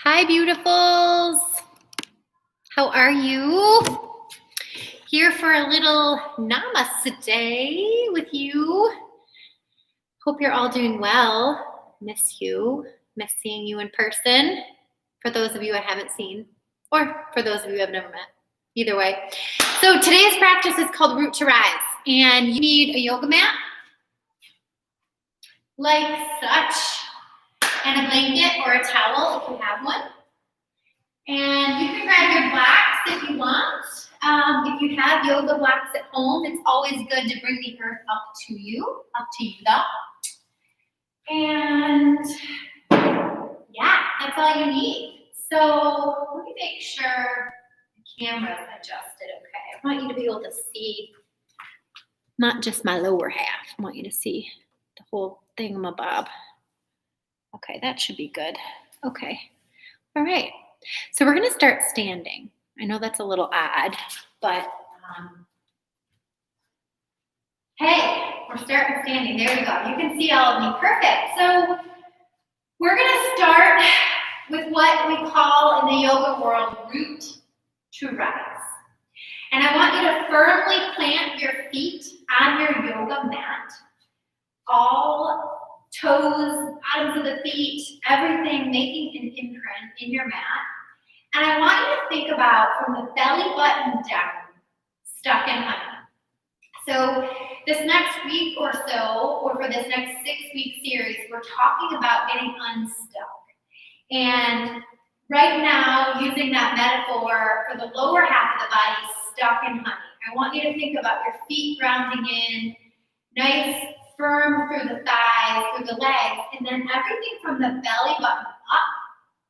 Hi, beautifuls. How are you? Here for a little Namaste with you. Hope you're all doing well. Miss you. Miss seeing you in person. For those of you I haven't seen, or for those of you I've never met. Either way. So today's practice is called Root to Rise. And you need a yoga mat, like such, and a blanket or a towel if you have one. And you can grab your blocks if you want. If you have yoga blocks at home, it's always good to bring the earth up to you though. And yeah, that's all you need. So let me make sure the camera's adjusted okay. I want you to be able to see not just my lower half. I want you to see the whole thingamabob. Okay, that should be good. Okay, all right. So we're going to start standing. I know that's a little odd, but hey, we're starting standing. There we go. You can see all of me. Perfect. So we're going to start with what we call in the yoga world root to rise. And I want you to firmly plant your feet on your yoga mat. All toes, bottoms of the feet, everything making an imprint in your mat. And I want you to think about from the belly button down, stuck in honey. So this next week or so, or for this next 6-week series, we're talking about getting unstuck. And right now, using that metaphor for the lower half of the body, stuck in honey. I want you to think about your feet grounding in, nice, firm through the thighs, through the legs, and then everything from the belly button up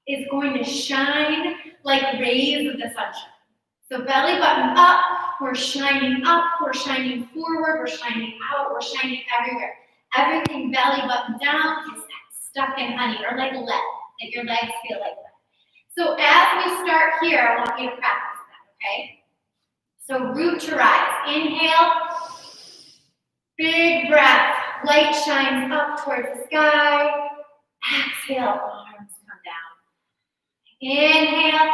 is going to shine like rays of the sunshine. So belly button up, we're shining up, we're shining forward, we're shining out, we're shining everywhere. Everything belly button down is stuck in honey, or like lead, that your legs feel like that. So as we start here, I want you to practice that, okay? So root to rise. Inhale, big breath, light shines up towards the sky. Exhale, arms come down. Inhale.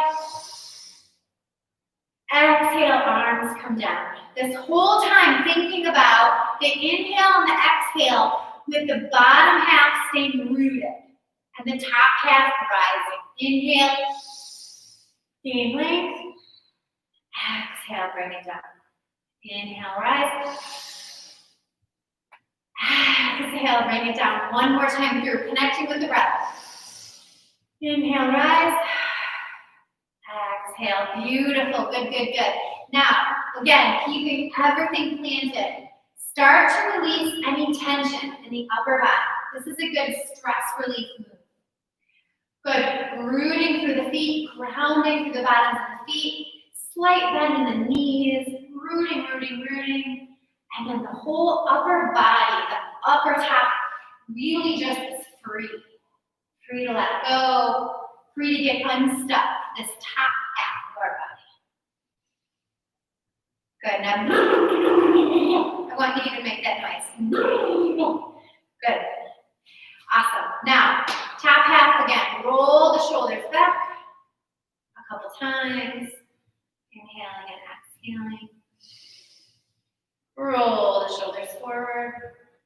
Exhale, arms come down. This whole time thinking about the inhale and the exhale with the bottom half staying rooted and the top half rising. Inhale, gain length. Exhale, bring it down. Inhale, rise. Exhale, bring it down. One more time through, connecting with the breath. Inhale, rise. Exhale, beautiful, good, good, good. Now, again, keeping everything planted. Start to release any tension in the upper body. This is a good stress relief move. Good, rooting through the feet, grounding through the bottoms of the feet, slight bend in the knees, rooting, rooting, rooting. And then the whole upper body, the upper top, really just is free. Free to let go, free to get unstuck, this top half of our body. Good, now, I want you to make that noise. Good, awesome. Now, top half again, roll the shoulders back a couple times. Inhaling and exhaling. Roll the shoulders forward.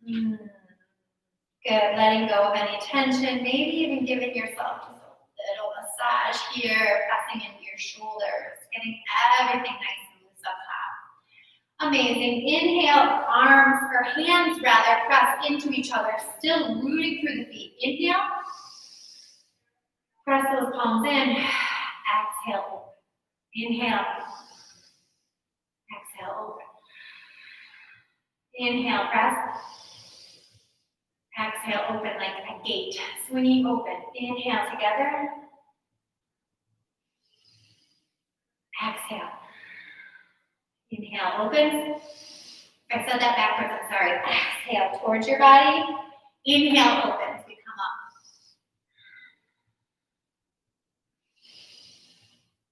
Good, letting go of any tension, maybe even giving yourself just a little massage here, pressing into your shoulders, getting everything nice and loose up top. Amazing. Inhale, arms, or hands rather, press into each other, still rooting through the feet. Inhale, press those palms in. Exhale, open. Inhale, exhale, open. Inhale, press. Exhale, open like a gate. Swinging open. Inhale together. Exhale. Inhale, opens. I said that backwards, I'm sorry. Exhale towards your body. Inhale, opens. We come up.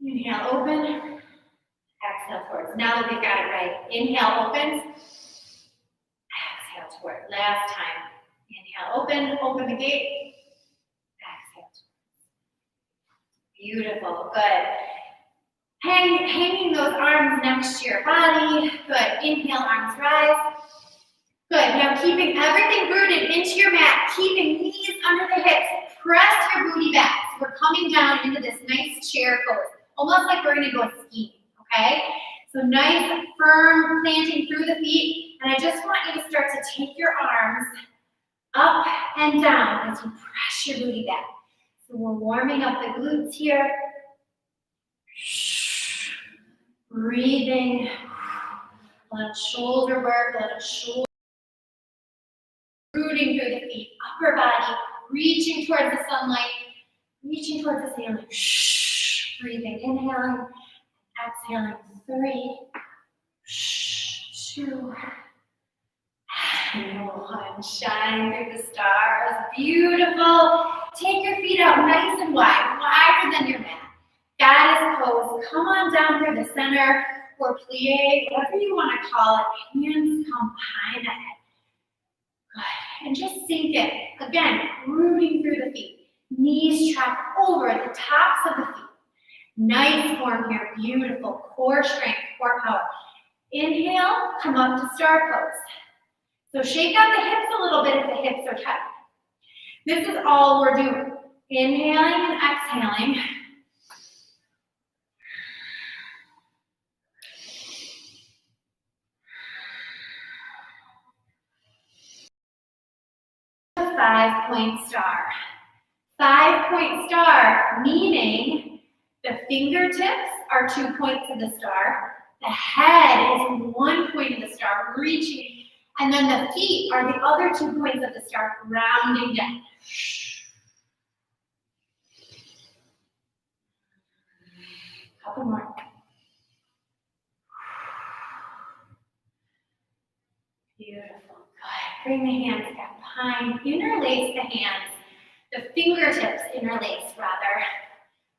Inhale, open. Exhale towards. Now that we've got it right. Inhale, opens. Exhale towards. Last time. Inhale, open the gate. Exhale. Beautiful, good. Hanging those arms next to your body. Good, inhale, arms rise. Good, now keeping everything rooted into your mat, keeping knees under the hips, press your booty back. So we're coming down into this nice chair pose, almost like we're gonna go skiing, okay? So nice, firm planting through the feet, and I just want you to start to take your arms up and down as you press your booty back. So we're warming up the glutes here. Breathing, a little shoulder work, a little shoulder, rooting through the feet, upper body, reaching towards the sunlight, reaching towards the ceiling. Breathing, inhaling, exhaling, 3, 2, and 1. Shine through the stars. Beautiful. Take your feet out nice and wide, wider than your mat. Goddess pose. Come on down through the center, or plie, whatever you want to call it. Hands come behind the head. Good. And just sink in. Again, rooting through the feet. Knees track over the tops of the feet. Nice form here. Beautiful. Core strength, core power. Inhale, come up to star pose. So shake out the hips a little bit if the hips are tight. This is all we're doing. Inhaling and exhaling. A 5-point star. 5-point star, meaning the fingertips are 2 points of the star. The head is 1 point of the star, reaching. And then the feet are the other 2 points of the star, rounding down. Couple more. Beautiful. Good. Bring the hands back behind. Interlace the hands. The fingertips interlace, rather.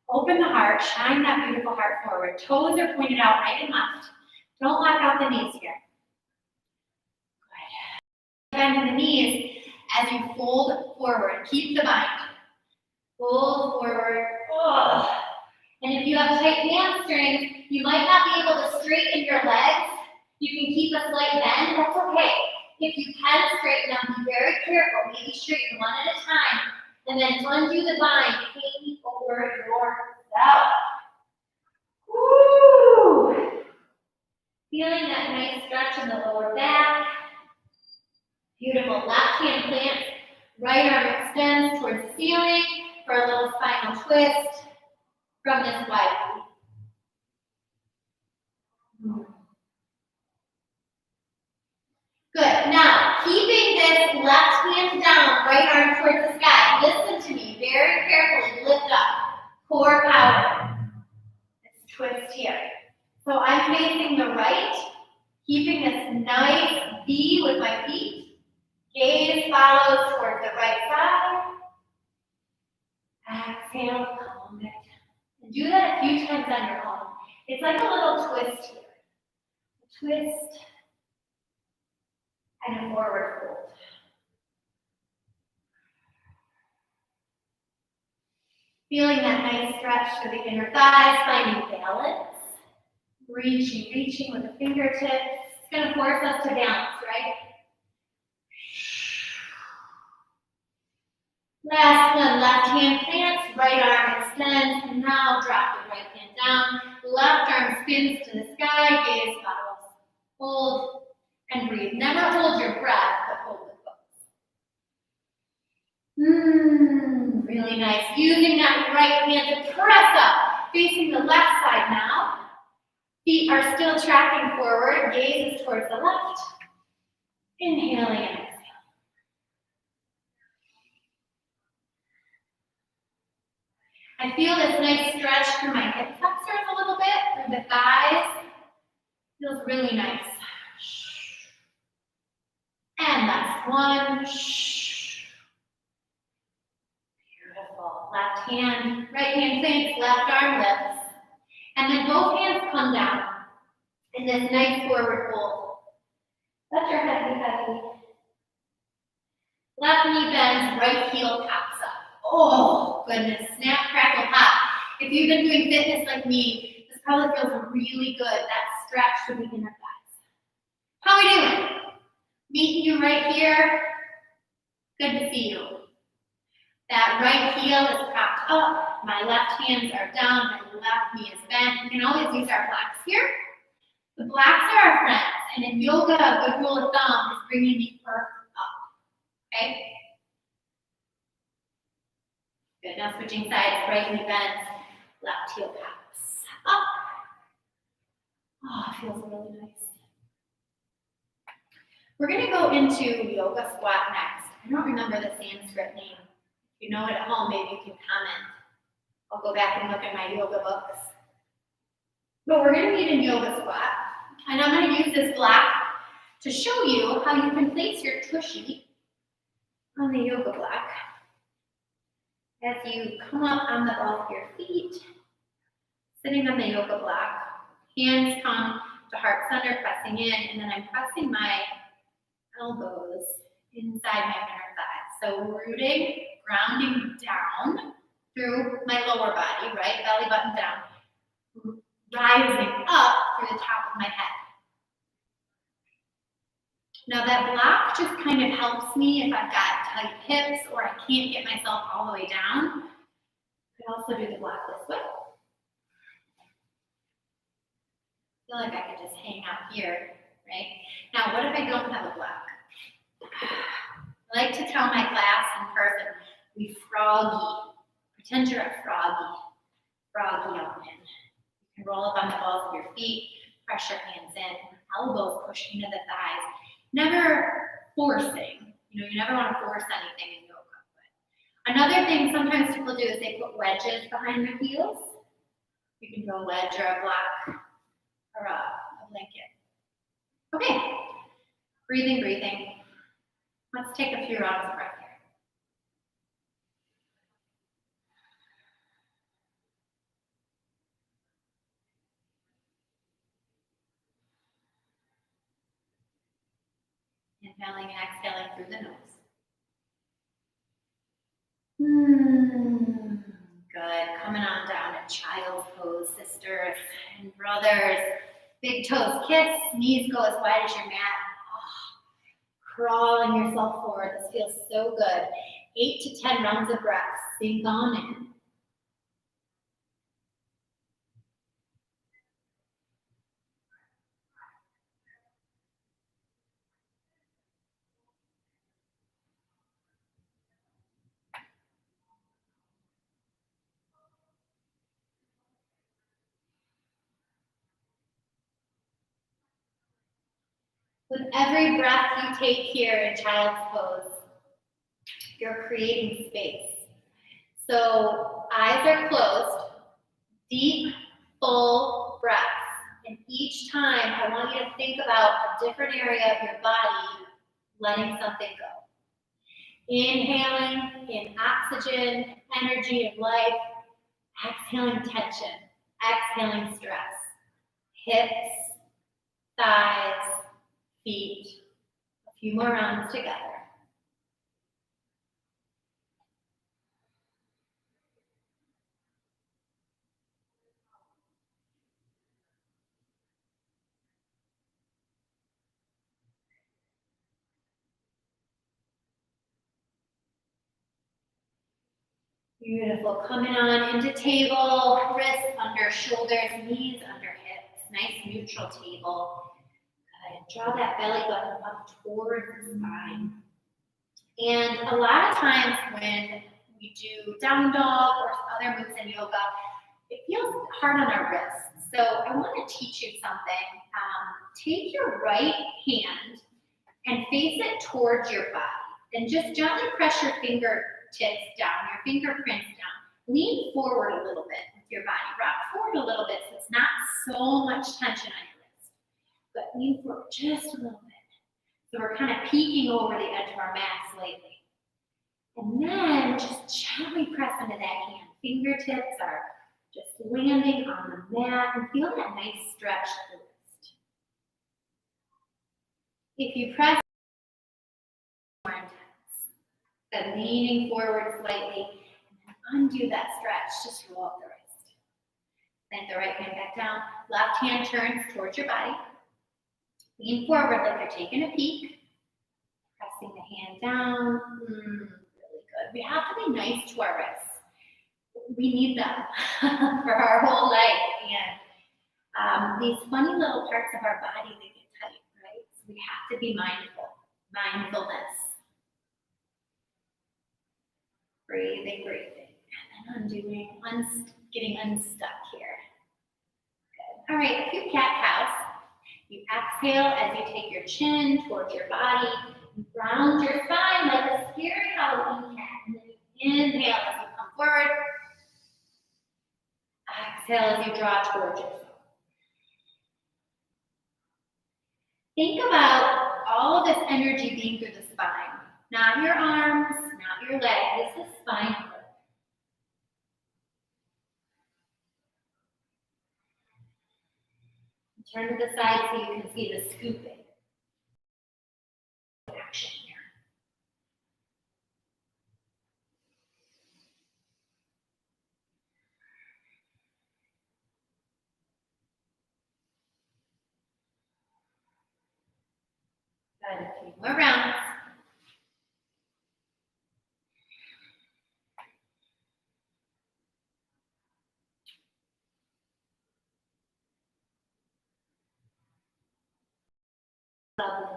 Open the heart. Shine that beautiful heart forward. Toes are pointed out right and left. Don't lock out the knees here. Good. Bend in the knees as you fold forward. Keep the bind. Fold forward. Oh. And if you have tight hamstrings, you might not be able to straighten your legs. You can keep a slight bend. That's okay. If you can straighten them, be very careful. Maybe straighten one at a time. And then undo the bind. Hang over yourself. Woo! Feeling that nice stretch in the lower back. Beautiful. Left hand plants. Right arm extends towards the ceiling for a little spinal twist from this wide body. Good. Now, keeping this left hand down, right arm towards the sky. Listen to me very carefully. Lift up. Core power. Let's twist here. So I'm facing the right, keeping this nice V with my feet. Gaze follows towards the right side. Exhale, calm it. And do that a few times on your own. It's like a little twist here. A twist. And a forward fold. Feeling that nice stretch through the inner thighs, finding balance. Reaching with the fingertips. It's going to force us to balance, right? Last one, left hand plants, right arm extends, and now drop the right hand down. Left arm spins to the sky, gaze follows. Hold. And breathe. Never hold your breath, but hold the pose. Really nice. Using that right hand to press up. Facing the left side now. Feet are still tracking forward. Gaze is towards the left. Inhaling and exhaling. I feel this nice stretch through my hip flexors a little bit, through the thighs. Feels really nice. And last one. Beautiful. Left hand, right hand planks, left arm lifts. And then both hands come down in this nice forward fold. Let your head be heavy. Left knee bends, right heel pops up. Oh, goodness. Snap, crackle, pop. If If you've been doing fitness like me, this probably feels really good. That stretch should be in our thighs. How are we doing? Meeting you right here. Good to see you. That right heel is propped up. My left hands are down. My left knee is bent. We can always use our blocks here. The blocks are our friends. And in yoga, a good rule of thumb is bringing the earth up. Okay? Good. Now switching sides. Right knee bends. Left heel pops up. Oh, it feels really nice. We're going to go into yoga squat next. I don't remember the Sanskrit name. If you know it at home, maybe you can comment. I'll go back and look at my yoga books. But we're going to meet in yoga squat. And I'm going to use this block to show you how you can place your tushy on the yoga block. As you come up on the ball of your feet, sitting on the yoga block, hands come to heart center, pressing in, and then I'm pressing my elbows inside my inner thighs. So rooting, grounding down through my lower body, right? Belly button down. Rising up through the top of my head. Now that block just kind of helps me if I've got tight hips or I can't get myself all the way down. I could also do the block this way. I feel like I could just hang out here, right? Now what if I don't have a block? I like to tell my class in person, we froggy. Pretend you're a froggy. Froggy on in. You can roll up on the balls of your feet, press your hands in, elbows push into the thighs. Never forcing. You never want to force anything in yoga. But another thing sometimes people do is they put wedges behind their heels. You can go a wedge or a block or a blanket. Okay. Breathing, breathing. Let's take a few rounds of breath here. Inhaling and exhaling through the nose. Good. Coming on down to child's pose, sisters and brothers. Big toes kiss, knees go as wide as your mat. Crawling yourself forward. This feels so good. 8 to 10 rounds of breath. Sink on in. With every breath you take here in child's pose, you're creating space. So eyes are closed, deep, full breaths. And each time I want you to think about a different area of your body letting something go. Inhaling in oxygen, energy, and life. Exhaling tension. Exhaling stress. Hips, thighs, feet. A few more rounds together. Beautiful. Coming on into table, wrists under shoulders, knees under hips. Nice neutral table. Good. Draw that belly button up toward the spine. And a lot of times when we do down dog or other moves in yoga, it feels hard on our wrists. So I want to teach you something. Take your right hand and face it towards your body. Then just gently press your fingertips down, your fingerprints down. Lean forward a little bit with your body. Rock forward a little bit so it's not so much tension on your wrist. But lean forward just a little bit. So we're kind of peeking over the edge of our mat slightly. And then just gently press into that hand. Fingertips are just landing on the mat and feel that nice stretch to the wrist. If you press more intense, then leaning forward slightly and then undo that stretch, just roll up the wrist. Plant the right hand back down. Left hand turns towards your body. Lean forward like you're taking a peek. Pressing the hand down. Really good. We have to be nice to our wrists. We need them for our whole life. And these funny little parts of our body, they get tight, right? So we have to be mindful. Mindfulness. Breathing. And then undoing, getting unstuck here. Good. All right, a few cat-cows. You exhale as you take your chin towards your body. You round your spine like a scary Halloween cat. And then you inhale as you come forward. Exhale as you draw towards yourself. Think about all of this energy being through the spine. Not your arms, not your legs. This is spine work. Turn to the side so you can see the scooping. Action here. Good. A few more rounds.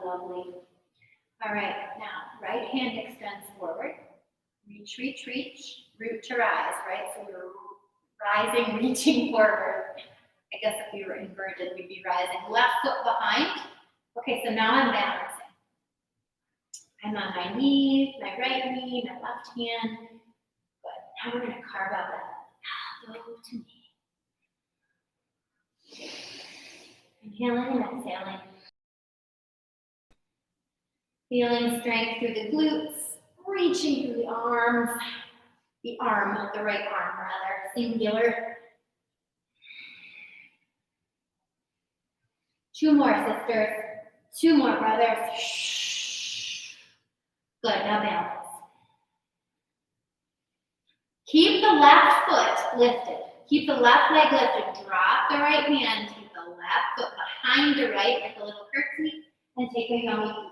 Lovely. All right, now right hand extends forward. Reach. Root to rise, right? So we're rising, reaching forward. I guess if we were inverted, we'd be rising. Left foot behind. Okay, so now I'm balancing. I'm on my knee, my right knee, my left hand. Good. Now we're going to carve out that elbow to knee. Inhaling and exhaling. Feeling strength through the glutes, reaching through the arms, the right arm rather, singular. 2 more, sisters. 2 more, brothers. Good, now balance. Keep the left foot lifted. Keep the left leg lifted. Drop the right hand. Keep the left foot behind the right like a little curtsy and take a yogi peek.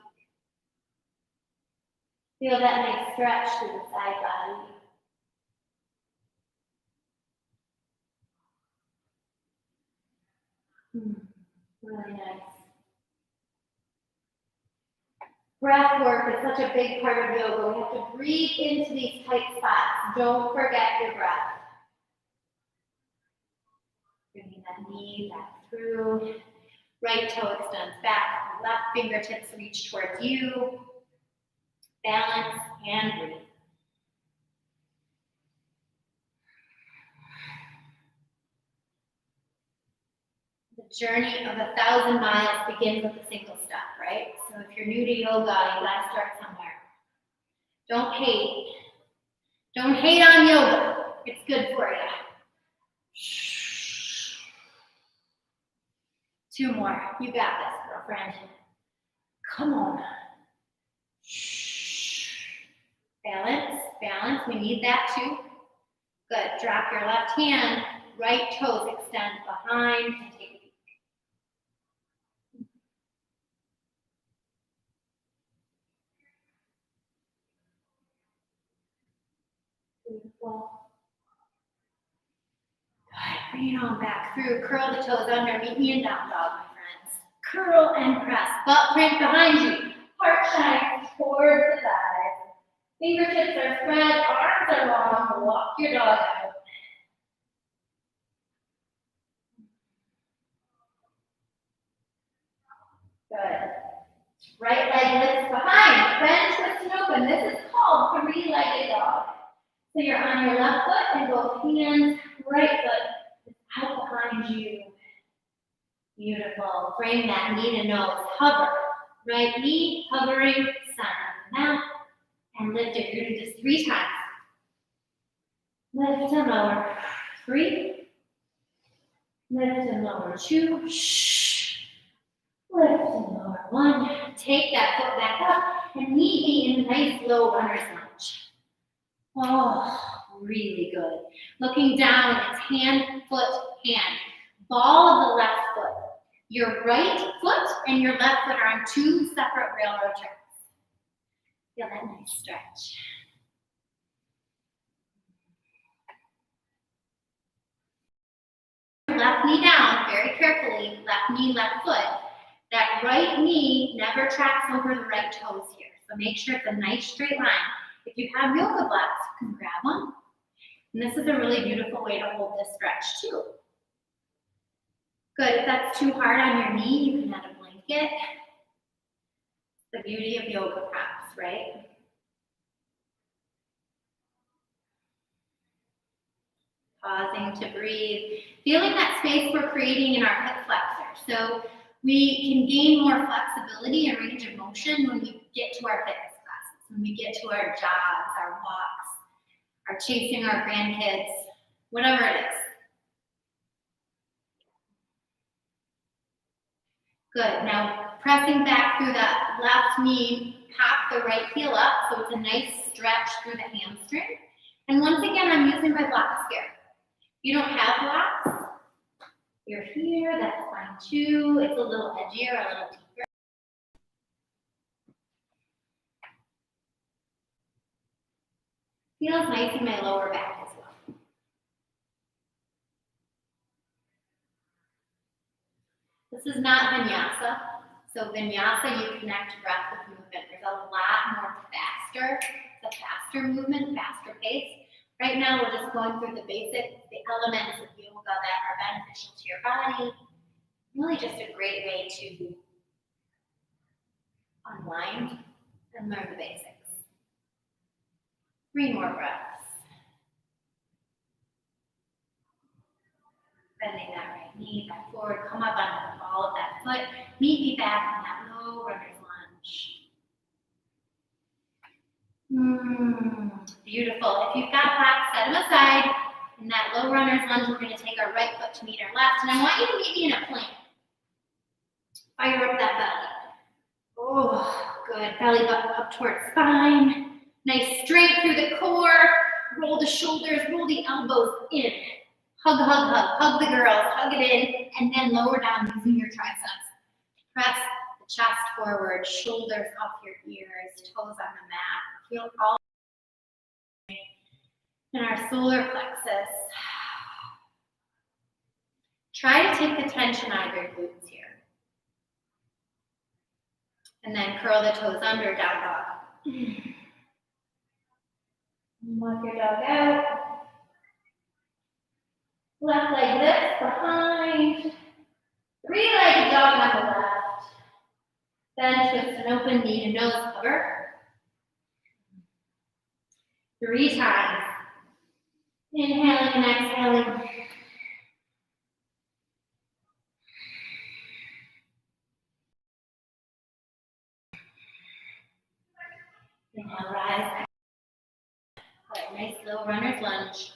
Feel that nice stretch through the side body. Really nice. Breath work is such a big part of yoga. We have to breathe into these tight spots. Don't forget your breath. Bringing that knee back through. Right toe extends back. Left fingertips reach towards you. Balance and breathe. The journey of 1,000 miles begins with a single step, right? So if you're new to yoga, you gotta start somewhere. Don't hate. Don't hate on yoga. It's good for you. 2 more. You got this, girlfriend. Come on. Balance. We need that too. Good. Drop your left hand. Right toes extend behind and take a peek. Beautiful. Good. Bring it on back through. Curl the toes under. Meet me in down dog, my friends. Curl and press. Butt print behind you. Heart shines towards the thighs. Fingertips are spread. Arms are long. Walk your dog out. Good. Right leg lifts behind. Bend, twist, and open. This is called 3-legged dog. So you're on your left foot and both hands. Right foot is out behind you. Beautiful. Bring that knee to nose. Hover. Right knee hovering. Center of the mat. And lift it. You're going to do this 3 times. Lift and lower. 3. Lift and lower. 2. Lift and lower. 1. Take that foot back up and meet me in a nice low runner's lunge. Oh, Really good. Looking down, it's hand, foot, hand. Ball of the left foot. Your right foot and your left foot are on two separate railroad tracks. Feel that nice stretch. Left knee down, very carefully, left knee, left foot. That right knee never tracks over the right toes here. So make sure it's a nice straight line. If you have yoga blocks, you can grab one. And this is a really beautiful way to hold this stretch too. Good, if that's too hard on your knee, you can add a blanket. The beauty of yoga props, right? Pausing to breathe. Feeling that space we're creating in our hip flexor. So we can gain more flexibility and range of motion when we get to our fitness classes, when we get to our jogs, our walks, our chasing our grandkids, whatever it is. Good, now pressing back through that left knee, pop the right heel up so it's a nice stretch through the hamstring. And once again, I'm using my blocks here. You don't have blocks, you're here, that's fine too. It's a little edgier, a little deeper. Feels nice in my lower back as well. This is not Vinyasa. So Vinyasa, you connect breath with movement. There's a lot more faster. It's a faster movement, faster pace. Right now, we're just going through the basics, the elements of yoga that are beneficial to your body. Really just a great way to unwind and learn the basics. 3 more breaths. Bending that right knee back forward, come up onto the ball of that foot. Meet me back in that low runner's lunge. Beautiful. If you've got blocks, set them aside. In that low runner's lunge, we're going to take our right foot to meet our left. And I want you to meet me in a plank. Fire up that belly. Oh, good. Belly button up towards spine. Nice strength through the core. Roll the shoulders, roll the elbows in. Hug, hug, hug. Hug the girls. Hug it in. And then lower down using your triceps. Press the chest forward, shoulders off your ears, toes on the mat. Feel all in our solar plexus. Try to take the tension out of your glutes here. And then curl the toes under, down dog. Walk your dog out. Left leg lifts behind. 3-legged dog on the left. Then twist an open knee to nose cover. 3 times. Inhaling and exhaling. Inhale, rise. All right, nice little runner's lunge.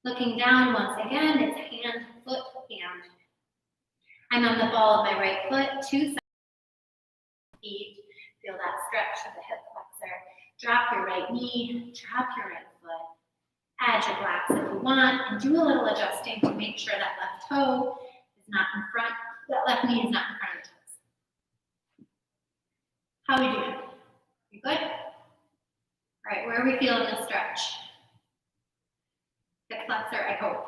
Looking down once again, it's hand, foot, hand. I'm on the ball of my right foot, 2 sides of the feet. Feel that stretch of the hip flexor. Drop your right knee, drop your right foot. Add your blocks if you want, and do a little adjusting to make sure that left toe is not in front, that left knee is not in front of the toes. How are we doing? You good? All right, where are we feeling the stretch? Hip flexor, I hope.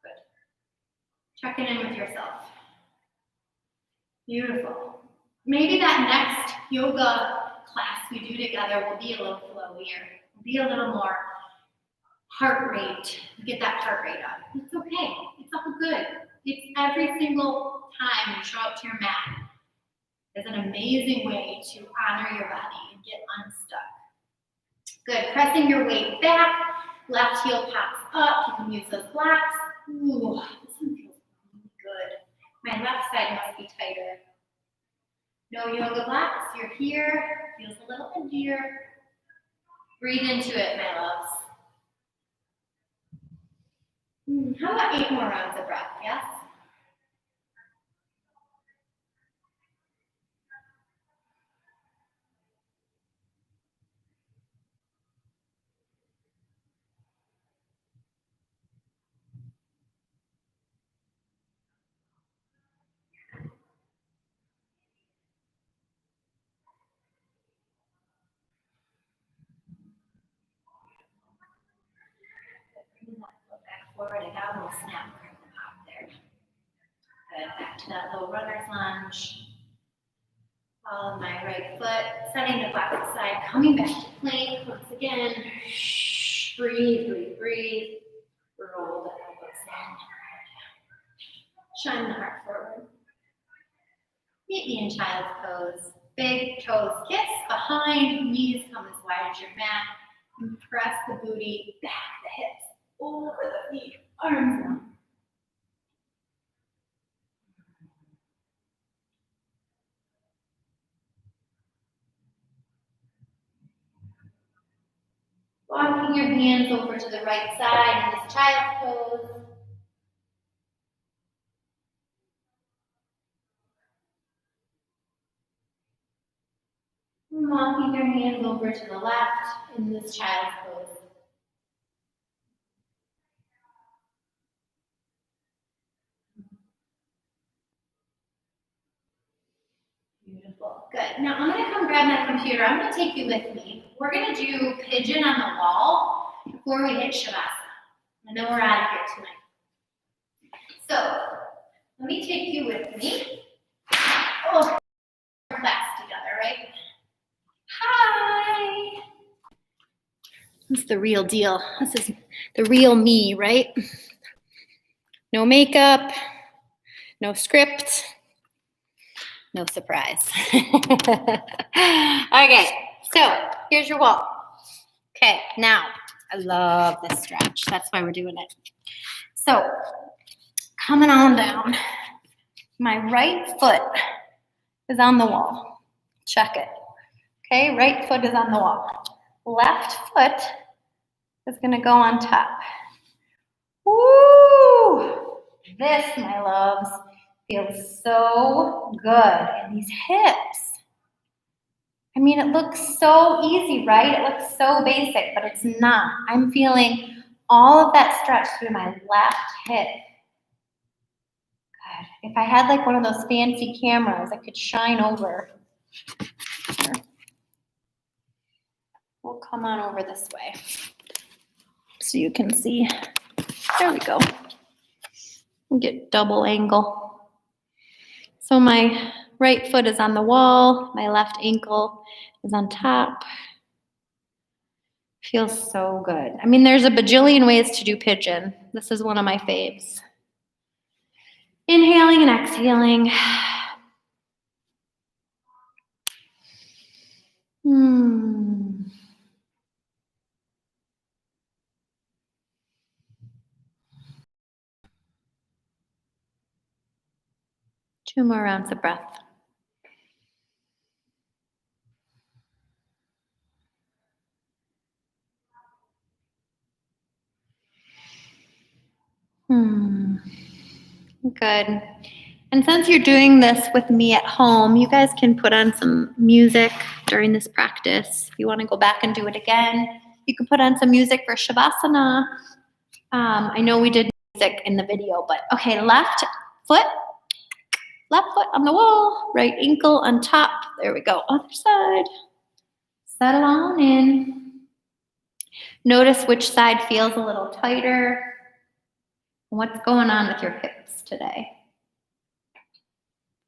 Good. Checking in with yourself. Beautiful. Maybe that next yoga class we do together will be a little flowier, will be a little more heart rate, get that heart rate up. It's okay, it's all good. It's every single time you show up to your mat is an amazing way to honor your body and get unstuck. Good, pressing your weight back, left heel pops up, you can use those blocks. Ooh, this one feels really good. My left side must be tighter. No yoga blocks, you're here, feels a little edgier. Breathe into it, my loves. How about 8 more rounds of breath, yes? forward. I got a little snap crack and pop there. Good. Back to that little runner's lunge. Follow my right foot, setting the left side, coming back to plank once again. Breathe, breathe, breathe. Roll the elbows in. Shine the heart forward. Meet me in child's pose. Big toes kiss behind, knees come as wide as your mat. And press the booty back, the hips, over the feet, arms down. Walking your hands over to the right side in this child's pose. And walking your hands over to the left in this child's pose. Beautiful. Good. Now I'm going to come grab my computer. I'm going to take you with me. We're going to do pigeon on the wall before we hit Shavasana. And then we're out of here tonight. So let me take you with me. Oh, we're class together, right? Hi. This is the real deal. This is the real me, right? No makeup, no script, no surprise. Okay, so here's your wall. Okay, now I love this stretch. That's why we're doing it. So coming on down, my right foot is on the wall. Check it. Okay, right foot is on the wall. Left foot is gonna go on top. Woo! This, my loves, feels so good in these hips. I mean, it looks so easy, right? It looks so basic, but it's not. I'm feeling all of that stretch through my left hip. Good. If I had like one of those fancy cameras, I could shine over. Here. We'll come on over this way so you can see. There we go. We'll get double angle. So my right foot is on the wall. My left ankle is on top. Feels so good. I mean, there's a bajillion ways to do pigeon. This is one of my faves. Inhaling and exhaling. Two more rounds of breath. Good. And since you're doing this with me at home, you guys can put on some music during this practice. If you want to go back and do it again, you can put on some music for Shavasana. I know we did music in the video, but okay, left foot on the wall, right ankle on top. There we go. Other side. Settle on in. Notice which side feels a little tighter. What's going on with your hips today?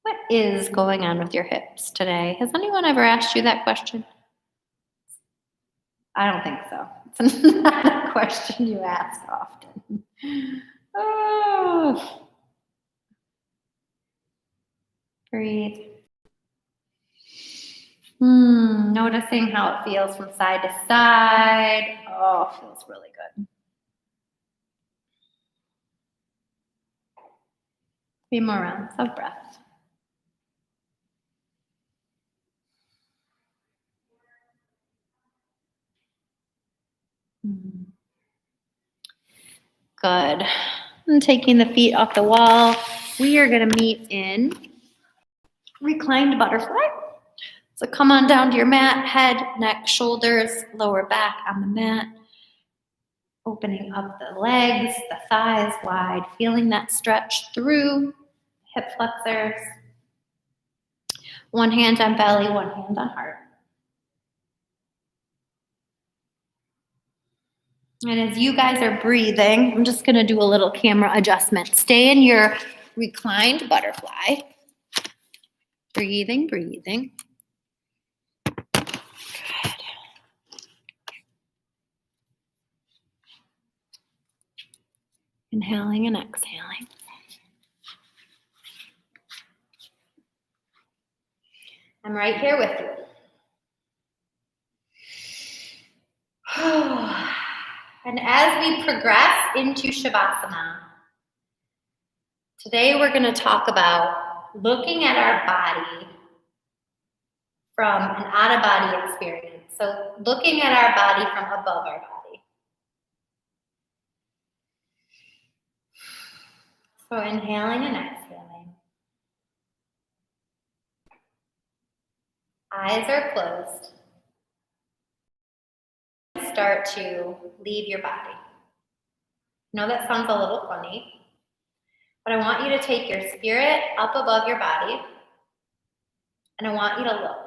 What is going on with your hips today? Has anyone ever asked you that question? I don't think so. It's not a question you ask often. Oh. Breathe. Noticing how it feels from side to side. Oh, it feels really good. 3 more rounds of breath. Good. And taking the feet off the wall, we are going to meet in Reclined Butterfly. So come on down to your mat, head, neck, shoulders, lower back on the mat. Opening up the legs, the thighs wide, feeling that stretch through hip flexors. One hand on belly, one hand on heart. And as you guys are breathing, I'm just going to do a little camera adjustment. Stay in your reclined butterfly. Breathing, breathing. Good. Inhaling and exhaling. I'm right here with you. And as we progress into Shavasana, today we're going to talk about looking at our body from an out-of-body experience. So looking at our body from above our body. So inhaling and exhaling. Eyes are closed. Start to leave your body. I know that sounds a little funny, but I want you to take your spirit up above your body, and I want you to look.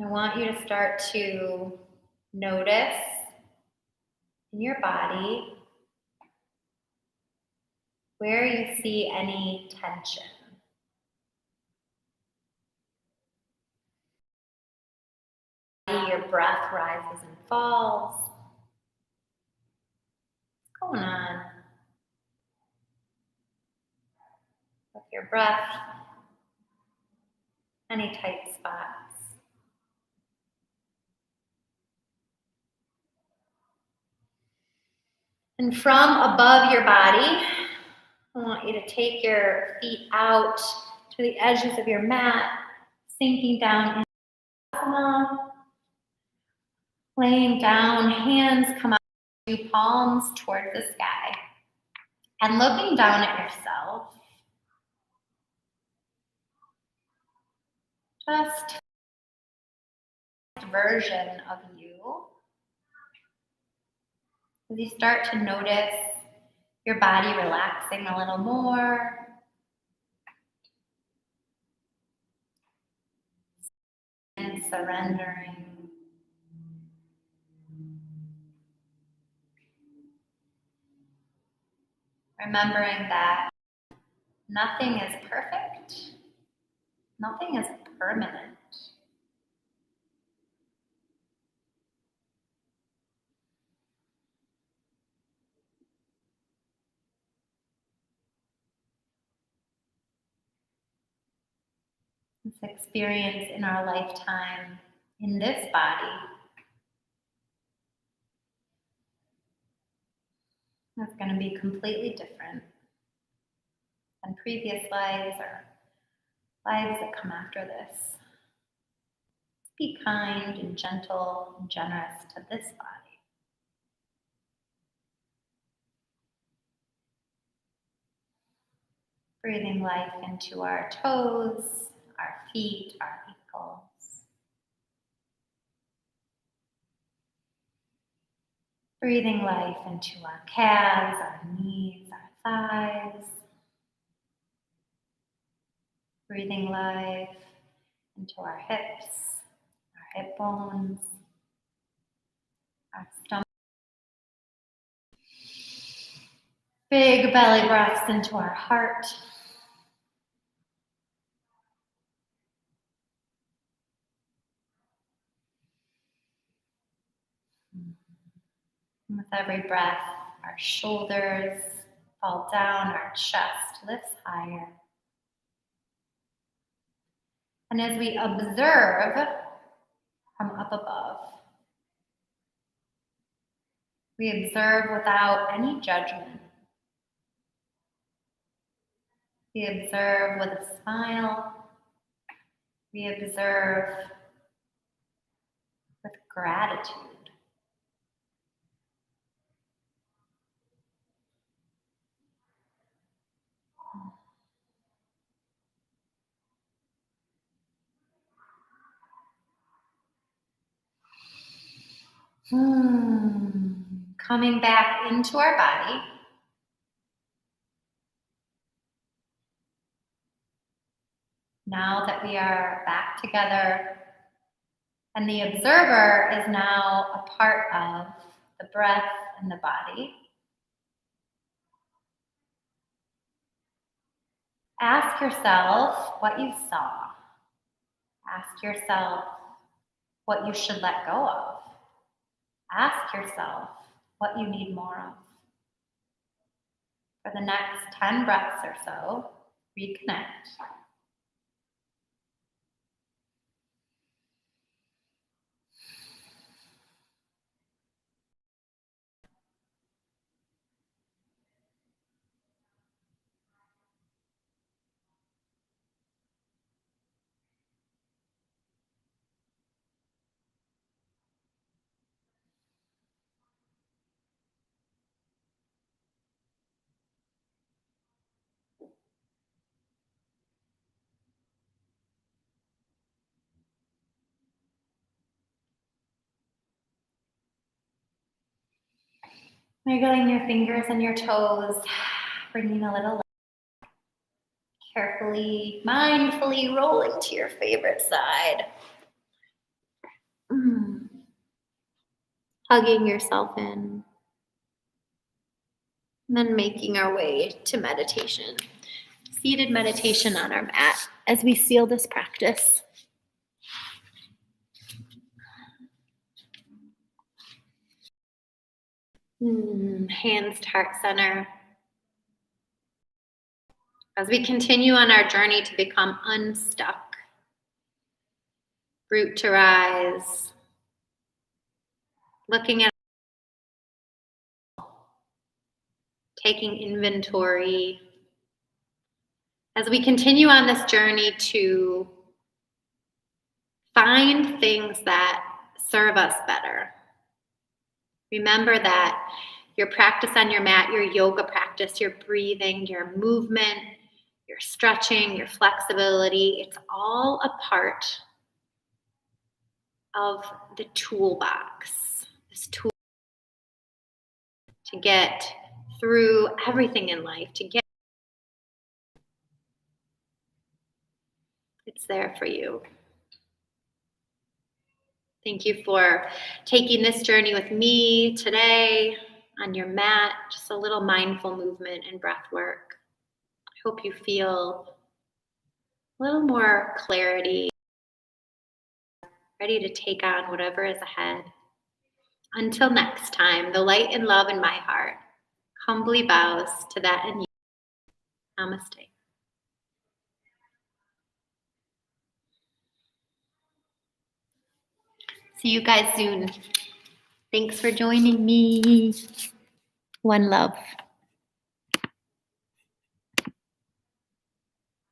I want you to start to notice in your body where you see any tension. Your breath rises and falls. What's going on with your breath? Any tight spots? And from above your body, I want you to take your feet out to the edges of your mat, sinking down into asana. Laying down, hands come out, two palms toward the sky. And looking down at yourself, just a version of you. As you start to notice your body relaxing a little more. And surrendering. Remembering that nothing is perfect. Nothing is permanent. This experience in our lifetime in this body is going to be completely different than previous lives or lives that come after this. Be kind and gentle and generous to this body. Breathing life into our toes, our feet, our ankles. Breathing life into our calves, our knees, our thighs. Breathing life into our hips, our hip bones, our stomach. Big belly breaths into our heart. And with every breath, our shoulders fall down, our chest lifts higher. And as we observe from up above, we observe without any judgment. We observe with a smile. We observe with gratitude. Coming back into our body. Now that we are back together And the observer is now a part of the breath and the body. Ask yourself what you saw. Ask yourself what you should let go of. Ask yourself what you need more of. For the next 10 breaths or so, reconnect. Wiggling your fingers and your toes, bringing a little light. Carefully, mindfully rolling to your favorite side. Hugging yourself in. And then making our way to meditation. Seated meditation on our mat as we seal this practice. Hands to heart center. As we continue on our journey to become unstuck, root to rise, looking at, taking inventory. As we continue on this journey to find things that serve us better. Remember that your practice on your mat, your yoga practice, your breathing, your movement, your stretching, your flexibility, it's all a part of the toolbox, this tool to get through everything in life, it's there for you. Thank you for taking this journey with me today on your mat, just a little mindful movement and breath work. I hope you feel a little more clarity, ready to take on whatever is ahead. Until next time, the light and love in my heart humbly bows to that in you. Namaste. See you guys soon. Thanks for joining me. One love.